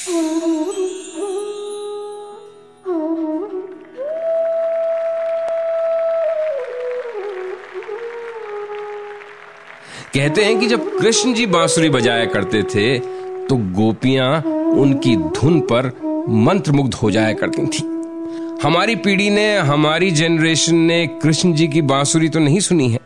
कहते हैं कि जब कृष्ण जी बांसुरी बजाया करते थे तो गोपियां उनकी धुन पर मंत्रमुग्ध हो जाया करती थी। हमारी पीढ़ी ने, हमारी जनरेशन ने कृष्ण जी की बांसुरी तो नहीं सुनी है,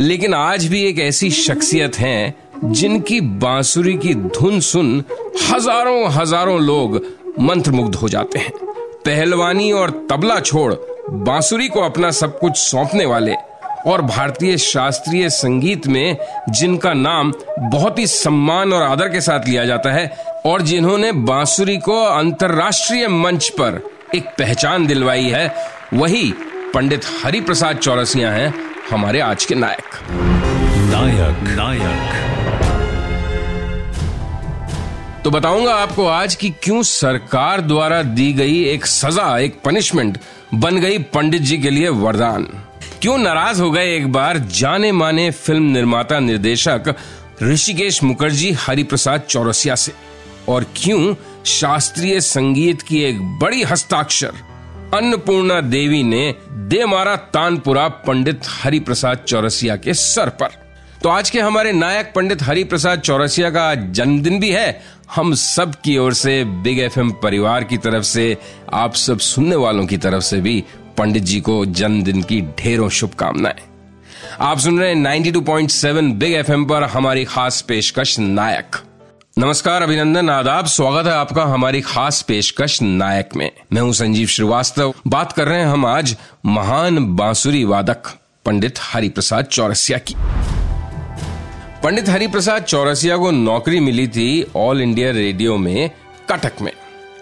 लेकिन आज भी एक ऐसी शख्सियत हैं जिनकी बांसुरी की धुन सुन हजारों हजारों लोग मंत्रमुग्ध हो जाते हैं। पहलवानी और तबला छोड़ बांसुरी को अपना सब कुछ सौंपने वाले और भारतीय शास्त्रीय संगीत में जिनका नाम बहुत ही सम्मान और आदर के साथ लिया जाता है और जिन्होंने बांसुरी को अंतर्राष्ट्रीय मंच पर एक पहचान दिलवाई है, वही पंडित हरिप्रसाद चौरसिया हैं हमारे आज के नायक। तो बताऊंगा आपको आज कि क्यों सरकार द्वारा दी गई एक सजा, एक पनिशमेंट बन गई पंडित जी के लिए वरदान। क्यों नाराज हो गए एक बार जाने माने फिल्म निर्माता निर्देशक ऋषिकेश मुखर्जी हरिप्रसाद चौरसिया से, और क्यों शास्त्रीय संगीत की एक बड़ी हस्ताक्षर अन्नपूर्णा देवी ने दे मारा तानपुरा पंडित हरिप्रसाद चौरसिया के सर पर। तो आज के हमारे नायक पंडित हरिप्रसाद चौरसिया का जन्मदिन भी है। हम सब की ओर से, बिग एफएम परिवार की तरफ से, आप सब सुनने वालों की तरफ से भी पंडित जी को जन्मदिन की ढेरों शुभकामनाएं। आप सुन रहे हैं 92.7 बिग एफएम पर हमारी खास पेशकश नायक। नमस्कार, अभिनंदन, आदाब, स्वागत है आपका हमारी खास पेशकश नायक में। मैं हूं संजीव श्रीवास्तव। बात कर रहे हैं हम आज महान बांसुरी वादक पंडित हरिप्रसाद चौरसिया की। पंडित हरिप्रसाद चौरसिया को नौकरी मिली थी ऑल इंडिया रेडियो में कटक में।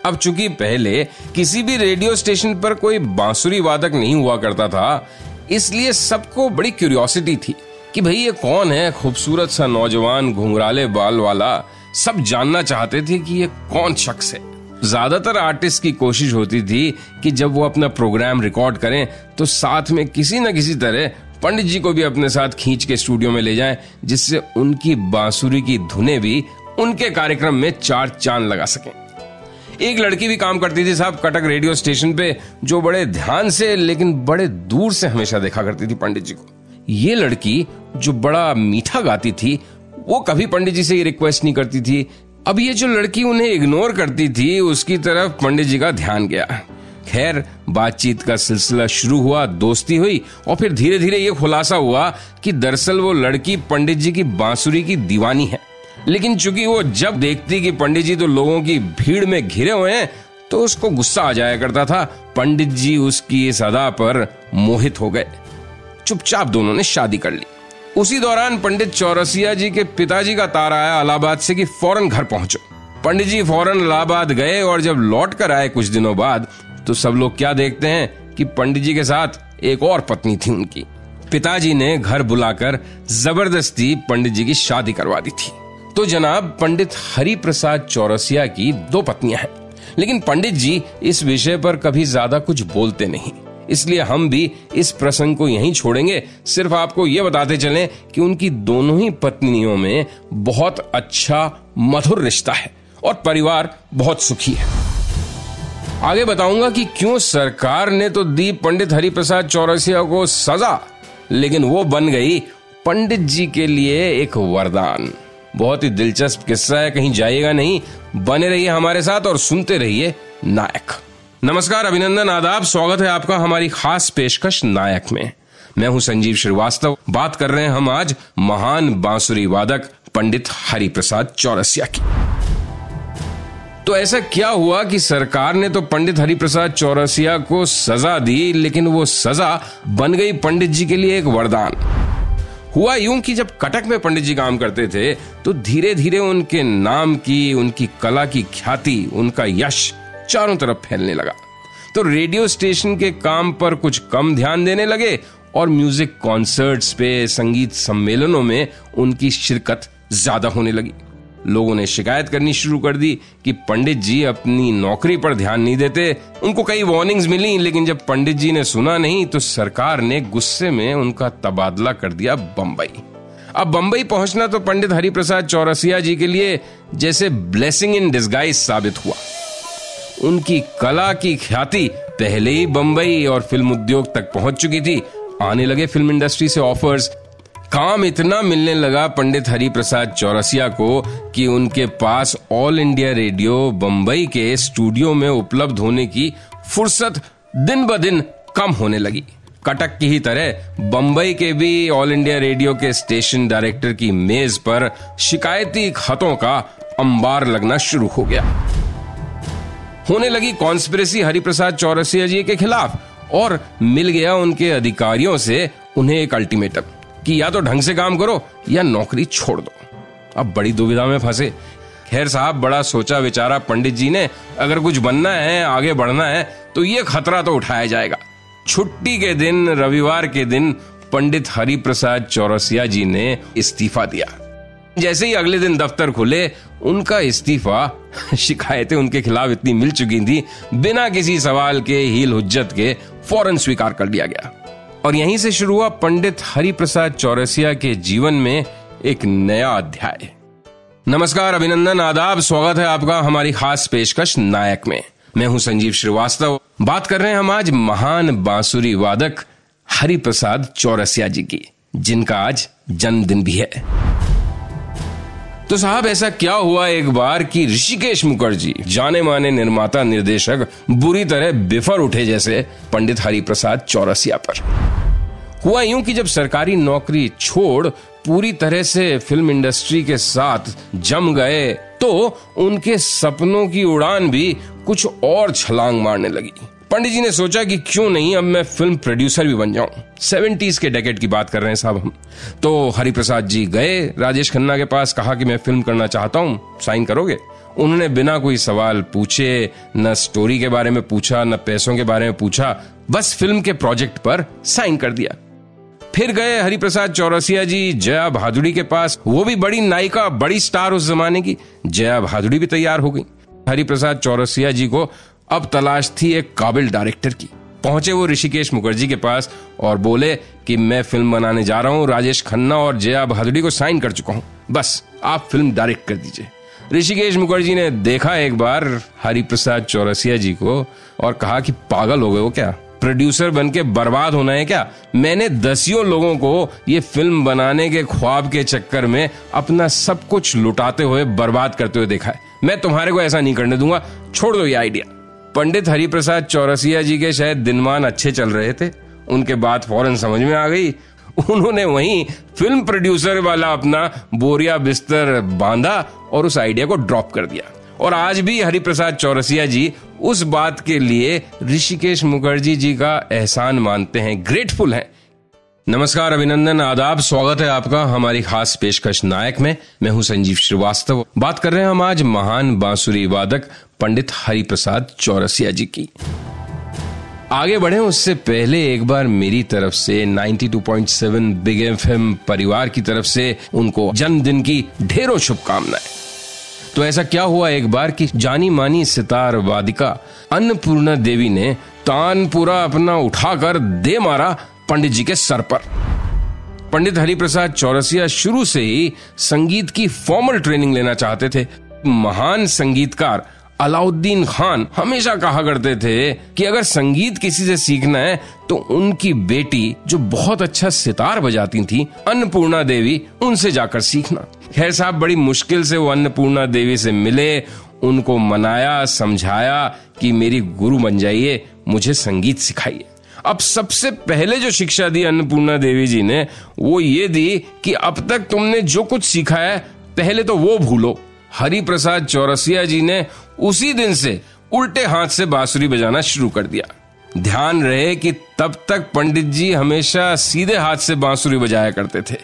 अब चूंकि पहले किसी भी रेडियो स्टेशन पर कोई बांसुरी वादक नहीं हुआ करता था, इसलिए सबको बड़ी क्यूरियोसिटी थी कि भाई ये कौन है, खूबसूरत सा नौजवान घुंघराले बाल वाला। सब जानना चाहते थे कि ये कौन शख्स है। ज्यादातर आर्टिस्ट की कोशिश होती थी कि जब वो अपना प्रोग्राम रिकॉर्ड करें तो साथ में किसी न किसी तरह पंडित जी को भी अपने साथ खींच के स्टूडियो में ले जाएं, जिससे उनकी बांसुरी की धुनें भी उनके कार्यक्रम में चार चांद लगा सकें। एक लड़की भी काम करती थी साहब कटक रेडियो स्टेशन पे, जो बड़े ध्यान से लेकिन बड़े दूर से हमेशा देखा करती थी पंडित जी को। ये लड़की जो बड़ा मीठा गाती थी, वो कभी पंडित जी से ये रिक्वेस्ट नहीं करती थी। अब ये जो लड़की उन्हें इग्नोर करती थी, उसकी तरफ पंडित जी का ध्यान गया। खैर, बातचीत का सिलसिला शुरू हुआ, दोस्ती हुई और फिर धीरे धीरे ये खुलासा हुआ कि दरअसल वो लड़की पंडित जी की बांसुरी की दीवानी है। लेकिन चूंकि वो जब देखती कि पंडित जी तो लोगों की भीड़ में घिरे हुए हैं, तो उसको गुस्सा आ जाया करता था। पंडित जी उसकी इस अदा पर मोहित हो गए। चुपचाप दोनों ने शादी कर ली। उसी दौरान पंडित चौरसिया जी के पिताजी का तार आया इलाहाबाद से कि फौरन घर पहुंचो। पंडित जी फौरन इलाहाबाद गए और जब लौट कर आए कुछ दिनों बाद, तो सब लोग क्या देखते हैं कि पंडित जी के साथ एक और पत्नी थी उनकी। पिताजी ने घर बुलाकर जबरदस्ती पंडित जी की शादी करवा दी थी। तो जनाब, पंडित हरिप्रसाद चौरसिया की दो पत्नियां हैं, लेकिन पंडित जी इस विषय पर कभी ज्यादा कुछ बोलते नहीं। इसलिए हम भी इस प्रसंग को यहीं छोड़ेंगे। सिर्फ आपको यह बताते चलें कि उनकी दोनों ही पत्नियों में बहुत अच्छा मधुर रिश्ता है और परिवार बहुत सुखी है। आगे बताऊंगा कि क्यों सरकार ने तो दी पंडित हरिप्रसाद चौरसिया को सजा, लेकिन वो बन गई पंडित जी के लिए एक वरदान। बहुत ही दिलचस्प किस्सा है, कहीं जाइएगा नहीं, बने रहिए हमारे साथ और सुनते रहिए नायक। नमस्कार, अभिनंदन, आदाब, स्वागत है आपका हमारी खास पेशकश नायक में। मैं हूं संजीव श्रीवास्तव। बात कर रहे हैं हम आज महान बांसुरी वादक पंडित हरिप्रसाद चौरसिया की। तो ऐसा क्या हुआ कि सरकार ने तो पंडित हरिप्रसाद चौरसिया को सजा दी, लेकिन वो सजा बन गई पंडित जी के लिए एक वरदान। हुआ यूं कि जब कटक में पंडित जी काम करते थे, तो धीरे धीरे उनके नाम की, उनकी कला की ख्याति, उनका यश चारों तरफ फैलने लगा। तो रेडियो स्टेशन के काम पर कुछ कम ध्यान देने लगे और म्यूजिक कॉन्सर्ट्स पे, संगीत सम्मेलनों में उनकी शिरकत ज्यादा होने लगी। लोगों ने शिकायत करनी शुरू कर दी कि पंडित जी अपनी नौकरी पर ध्यान नहीं देते। उनको कई वार्निंग्स मिली, लेकिन जब पंडित जी ने सुना नहीं, तो सरकार ने गुस्से में उनका तबादला कर दिया बंबई। अब बंबई पहुंचना तो पंडित हरिप्रसाद चौरसिया जी के लिए जैसे ब्लेसिंग इन डिस्गाइज साबित हुआ। उनकी कला की ख्याति पहले ही बंबई और फिल्म उद्योग तक पहुंच चुकी थी। आने लगे फिल्म इंडस्ट्री से ऑफर्स। काम इतना मिलने लगा पंडित हरिप्रसाद चौरसिया को कि उनके पास ऑल इंडिया रेडियो बंबई के स्टूडियो में उपलब्ध होने की फुर्सत दिन ब दिन कम होने लगी। कटक की ही तरह बंबई के भी ऑल इंडिया रेडियो के स्टेशन डायरेक्टर की मेज पर शिकायती खतों का अंबार लगना शुरू हो गया। होने लगी कॉन्स्पिरेसी हरिप्रसाद चौरसिया जी के खिलाफ और मिल गया उनके अधिकारियों से उन्हें एक अल्टीमेटम कि या तो ढंग से काम करो या नौकरी छोड़ दो। अब बड़ी दुविधा में फंसे। खैर साहब, बड़ा सोचा विचारा पंडित जी ने, अगर कुछ बनना है, आगे बढ़ना है तो ये खतरा तो उठाया जाएगा। छुट्टी के दिन, रविवार के दिन पंडित हरिप्रसाद चौरसिया जी ने इस्तीफा दिया। जैसे ही अगले दिन दफ्तर खुले, उनका इस्तीफा, शिकायतें उनके खिलाफ इतनी मिल चुकी थी, बिना किसी सवाल के, हील हुज्जत के फौरन स्वीकार कर लिया गया। और यहीं से शुरू हुआ पंडित हरिप्रसाद चौरसिया के जीवन में एक नया अध्याय। नमस्कार, अभिनंदन, आदाब, स्वागत है आपका हमारी खास पेशकश नायक में। मैं हूं संजीव श्रीवास्तव। बात कर रहे हैं हम आज महान बांसुरी वादक हरिप्रसाद चौरसिया जी की, जिनका आज जन्मदिन भी है। तो साहब, ऐसा क्या हुआ एक बार कि ऋषिकेश मुखर्जी, जाने माने निर्माता निर्देशक, बुरी तरह बिफर उठे जैसे पंडित हरिप्रसाद चौरसिया पर। हुआ यूं कि जब सरकारी नौकरी छोड़ पूरी तरह से फिल्म इंडस्ट्री के साथ जम गए तो उनके सपनों की उड़ान भी कुछ और छलांग मारने लगी। पंडित जी ने सोचा कि क्यों नहीं अब मैं फिल्म प्रोड्यूसर भी बन जाऊं। 70s के डेकेड की बात कर रहे हैं साहब हम। तो हरिप्रसाद जी गए राजेश खन्ना के पास, कहा कि मैं फिल्म करना चाहता हूं, साइन करोगे? उन्होंने बिना कोई सवाल पूछे, न स्टोरी के बारे में पूछा, न पैसों के बारे में पूछा, बस फिल्म के प्रोजेक्ट पर साइन कर दिया। फिर गए हरिप्रसाद चौरसिया जी जया भादुड़ी के पास। वो भी बड़ी नायिका, बड़ी स्टार उस जमाने की। जया भादुड़ी भी तैयार हो गई। हरिप्रसाद चौरसिया जी को अब तलाश थी एक काबिल डायरेक्टर की। पहुंचे वो ऋषिकेश मुखर्जी के पास और बोले कि मैं फिल्म बनाने जा रहा हूं, राजेश खन्ना और जया भादुड़ी को साइन कर चुका हूं, बस आप फिल्म डायरेक्ट कर दीजिए। ऋषिकेश मुखर्जी ने देखा एक बार हरिप्रसाद चौरसिया जी को और कहा कि पागल हो गए हो क्या? प्रोड्यूसर बनके बर्बाद होना है क्या? मैंने दसियों लोगों को ये फिल्म बनाने के ख्वाब के चक्कर में अपना सब कुछ लुटाते हुए, बर्बाद करते हुए देखा है। मैं तुम्हारे को ऐसा नहीं करने दूंगा, छोड़ दो ये आइडिया। पंडित हरिप्रसाद चौरसिया जी के शायद दिनमान अच्छे चल रहे थे। उनके बात फौरन समझ में आ गई। उन्होंने वहीं फिल्म प्रोड्यूसर वाला अपना बोरिया बिस्तर बांधा और उस आइडिया को ड्रॉप कर दिया। और आज भी हरिप्रसाद चौरसिया जी उस बात के लिए ऋषिकेश मुखर्जी जी का एहसान मानते हैं, ग्रेटफुल हैं। नमस्कार, अभिनंदन, आदाब, स्वागत है आपका हमारी खास पेशकश नायक में। मैं हूं संजीव श्रीवास्तव। बात कर रहे हैं हम आज महान बांसुरी वादक पंडित हरिप्रसाद चौरसिया जी की। आगे बढ़े उससे पहले एक बार मेरी तरफ से 92.7 बिग एफएम परिवार की तरफ से उनको जन्मदिन की ढेरों शुभकामनाएं। तो ऐसा क्या हुआ एक बार कि जानी मानी सितार वादिका अन्नपूर्णा देवी ने तानपुरा अपना उठाकर दे मारा पंडित जी के सर पर। पंडित हरिप्रसाद चौरसिया शुरू से ही संगीत की फॉर्मल ट्रेनिंग लेना चाहते थे। महान संगीतकार अलाउद्दीन खान हमेशा कहा करते थे कि अगर संगीत किसी से सीखना है तो उनकी बेटी, जो बहुत अच्छा सितार बजाती थी, अन्नपूर्णा देवी, उनसे जाकर सीखना। खैर साहब, बड़ी मुश्किल से वो अन्नपूर्णा देवी से मिले, उनको मनाया, समझाया कि मेरी गुरु बन जाइए, मुझे संगीत सिखाइए। अब सबसे पहले जो शिक्षा दी अन्नपूर्णा देवी जी ने, वो ये दी कि अब तक तुमने जो कुछ सीखा है पहले तो वो भूलो। हरिप्रसाद चौरसिया जी ने उसी दिन से उल्टे हाथ से बांसुरी बजाना शुरू कर दिया। ध्यान रहे कि तब तक पंडित जी हमेशा सीधे हाथ से बांसुरी बजाया करते थे।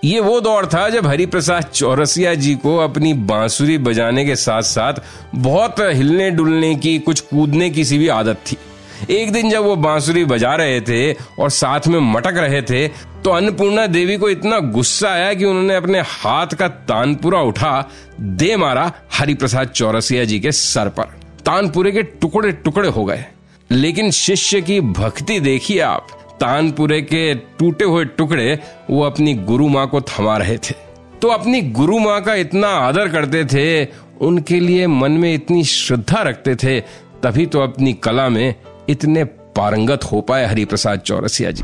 ये वो दौर था जब हरिप्रसाद चौरसिया जी को अपनी बांसुरी बजाने के साथ साथ बहुत हिलने डुलने की, कुछ कूदने की सी भी आदत थी। एक दिन जब वो बांसुरी बजा रहे थे और साथ में मटक रहे थे तो अन्नपूर्णा देवी को इतना गुस्सा आया कि उन्होंने अपने हाथ का तानपुरा उठा, दे मारा हरिप्रसाद चौरसिया जी के सर पर। तानपुरे के टुकड़े टुकड़े हो गए। लेकिन शिष्य की भक्ति देखिए आप। तानपुरे के टूटे हुए टुकड़े वो अपनी गुरु माँ को थमा रहे थे। तो अपनी गुरु माँ का इतना आदर करते थे, उनके लिए मन में इतनी श्रद्धा रखते थे, तभी तो अपनी कला में इतने पारंगत हो पाए हरिप्रसाद चौरसिया जी।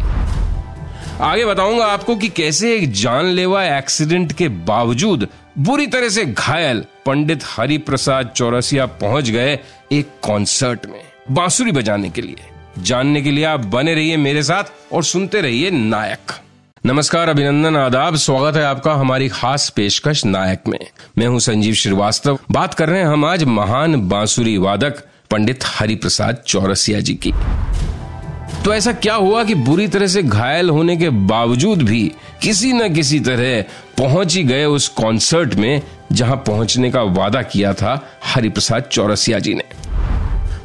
आगे बताऊंगा आपको कि कैसे एक जानलेवा एक्सीडेंट के बावजूद बुरी तरह से घायल पंडित हरिप्रसाद चौरसिया पहुंच गए एक कॉन्सर्ट में बांसुरी बजाने के लिए। जानने के लिए आप बने रहिए मेरे साथ और सुनते रहिए नायक। नमस्कार, अभिनंदन, आदाब, स्वागत है आपका हमारी खास पेशकश नायक में। मैं हूं संजीव श्रीवास्तव। बात कर रहे हैं हम आज महान बांसुरी वादक पंडित हरिप्रसाद चौरसिया जी की। तो ऐसा क्या हुआ कि बुरी तरह से घायल होने के बावजूद भी किसी न किसी तरह पहुंच ही गए उस कॉन्सर्ट में जहां पहुंचने का वादा किया था हरिप्रसाद चौरसिया जी ने।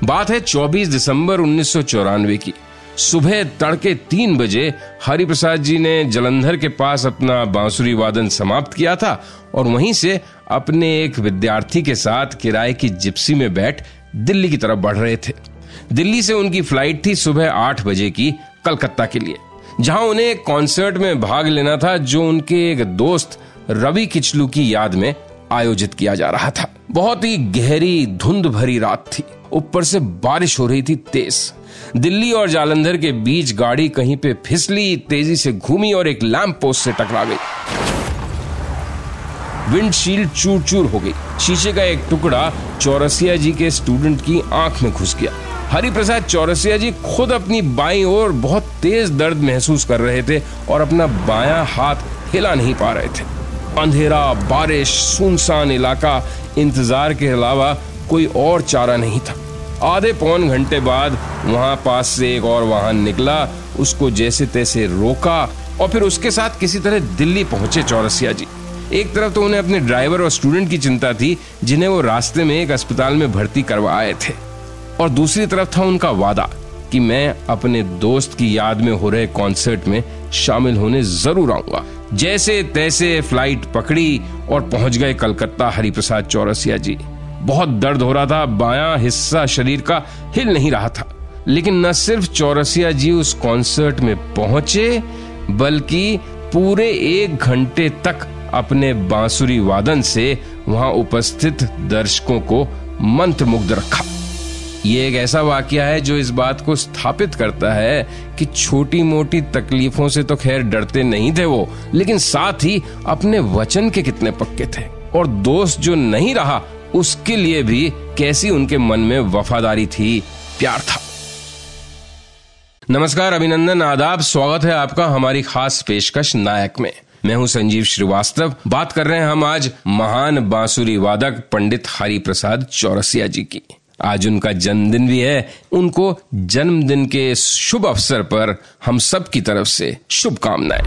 बात है 24 दिसंबर 1994 की। सुबह तड़के 3 बजे हरिप्रसाद जी ने जालंधर के पास अपना बांसुरी वादन समाप्त किया था और वहीं से अपने एक विद्यार्थी के साथ किराए की जिप्सी में बैठ दिल्ली की तरफ बढ़ रहे थे। दिल्ली से उनकी फ्लाइट थी सुबह 8 बजे की कलकत्ता के लिए, जहां उन्हें एक कॉन्सर्ट में भाग लेना था जो उनके एक दोस्त रवि किचलू की याद में आयोजित किया जा रहा था। बहुत ही गहरी धुंध भरी रात थी, ऊपर से बारिश हो रही थी तेज। दिल्ली और जालंधर के बीच गाड़ी कहीं पे फिसली, तेजी से घूमी और एक लैंप पोस्ट से टकरा गई। विंडशील्ड चूर चूर हो गई। शीशे का एक टुकड़ा चौरसिया जी के स्टूडेंट की आंख में घुस गया। हरिप्रसाद चौरसिया जी खुद अपनी बाईं ओर बहुत तेज दर्द महसूस कर रहे थे और अपना बायां हाथ हिला नहीं पा रहे थे। अंधेरा, बारिश, सुनसान इलाका, इंतजार के अलावा कोई और चारा नहीं था। आधे पौन घंटे बाद वहां पास से एक और वाहन निकला, उसको जैसे तैसे रोका और फिर उसके साथ किसी तरह दिल्ली पहुंचे चौरसिया जी। एक तरफ तो उन्हें अपने ड्राइवर और स्टूडेंट की चिंता थी जिन्हें वो रास्ते में एक अस्पताल में भर्ती करवा आए थे, और दूसरी तरफ था उनका वादा कि मैं अपने दोस्त की याद में हो रहे कॉन्सर्ट में शामिल होने जरूर आऊंगा। जैसे तैसे फ्लाइट पकड़ी और पहुंच गए कलकत्ता हरिप्रसाद चौरसिया जी। बहुत दर्द हो रहा था, बायां हिस्सा शरीर का हिल नहीं रहा था। लेकिन न सिर्फ चौरसिया जी उस कॉन्सर्ट में पहुंचे, बल्कि पूरे 1 घंटे तक अपने बांसुरी वादन से वहां उपस्थित दर्शकों को मंत्रमुग्ध रखा। ये एक ऐसा वाकया है जो इस बात को स्थापित करता है कि छोटी मोटी तकलीफों से तो खैर डरते नहीं थे वो, लेकिन साथ ही अपने वचन के कितने पक्के थे, और दोस्त जो नहीं रहा उसके लिए भी कैसी उनके मन में वफादारी थी, प्यार था। नमस्कार, अभिनंदन, आदाब, स्वागत है आपका हमारी खास पेशकश नायक में। मैं हूं संजीव श्रीवास्तव। बात कर रहे हैं हम आज महान बांसुरी वादक पंडित हरिप्रसाद चौरसिया जी की। आज उनका जन्मदिन भी है। उनको जन्मदिन के शुभ अवसर पर हम सब की तरफ से शुभकामनाएं।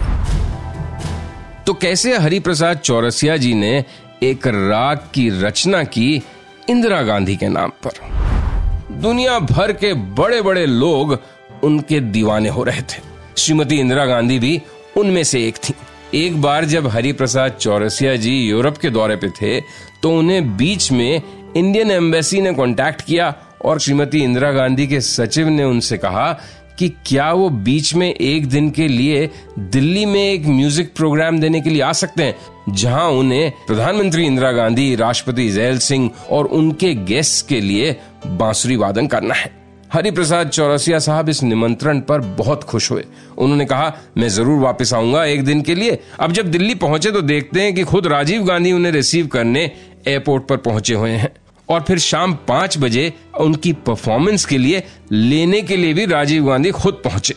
तो कैसे हरिप्रसाद चौरसिया जी ने एक राग की रचना की इंदिरा गांधी के नाम पर। दुनिया भर के बड़े बड़े लोग उनके दीवाने हो रहे थे। श्रीमती इंदिरा गांधी भी उनमें से एक थी। एक बार जब हरिप्रसाद चौरसिया जी यूरोप के दौरे पे थे तो उन्हें बीच में इंडियन एम्बेसी ने कांटेक्ट किया और श्रीमती इंदिरा गांधी के सचिव ने उनसे कहा कि क्या वो बीच में एक दिन के लिए दिल्ली में एक म्यूजिक प्रोग्राम देने के लिए आ सकते हैं, जहां उन्हें प्रधानमंत्री इंदिरा गांधी, राष्ट्रपति जैल सिंह और उनके गेस्ट के लिए बांसुरी वादन करना है। हरिप्रसाद चौरसिया साहब इस निमंत्रण पर बहुत खुश हुए। उन्होंने कहा, मैं जरूर वापस आऊंगा एक दिन के लिए। अब जब दिल्ली पहुंचे तो देखते हैं कि खुद राजीव गांधी उन्हें रिसीव करने एयरपोर्ट पर पहुंचे हुए हैं, और फिर शाम 5 बजे उनकी परफॉर्मेंस के लिए लेने के लिए भी राजीव गांधी खुद पहुंचे।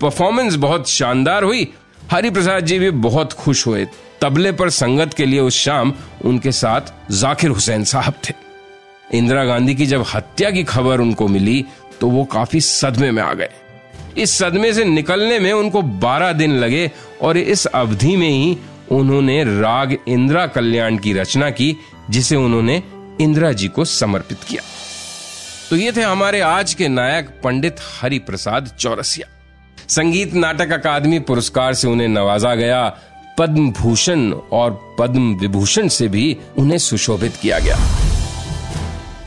परफॉर्मेंस बहुत शानदार हुई। हरिप्रसाद जी भी बहुत खुश हुए। तबले पर संगत के लिए उस शाम उनके साथ जाकिर हुसैन साहब थे। इंदिरा गांधी की जब हत्या की खबर उनको मिली तो वो काफी सदमे में आ गए। इस सदमे से निकलने में उनको 12 दिन लगे और इस अवधि में ही उन्होंने राग इंदिरा कल्याण की रचना की, जिसे उन्होंने इंदिरा जी को समर्पित किया। तो ये थे हमारे आज के नायक पंडित हरिप्रसाद चौरसिया। संगीत नाटक अकादमी पुरस्कार से उन्हें नवाजा गया। पद्म भूषण और पद्म विभूषण से भी उन्हें सुशोभित किया गया।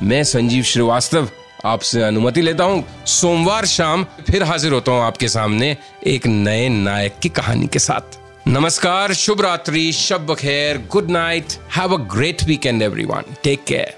मैं संजीव श्रीवास्तव आपसे अनुमति लेता हूँ। सोमवार शाम फिर हाजिर होता हूँ आपके सामने एक नए नायक की कहानी के साथ। नमस्कार, शुभ रात्रि, शब बखैर, good night, have a great weekend everyone, take care.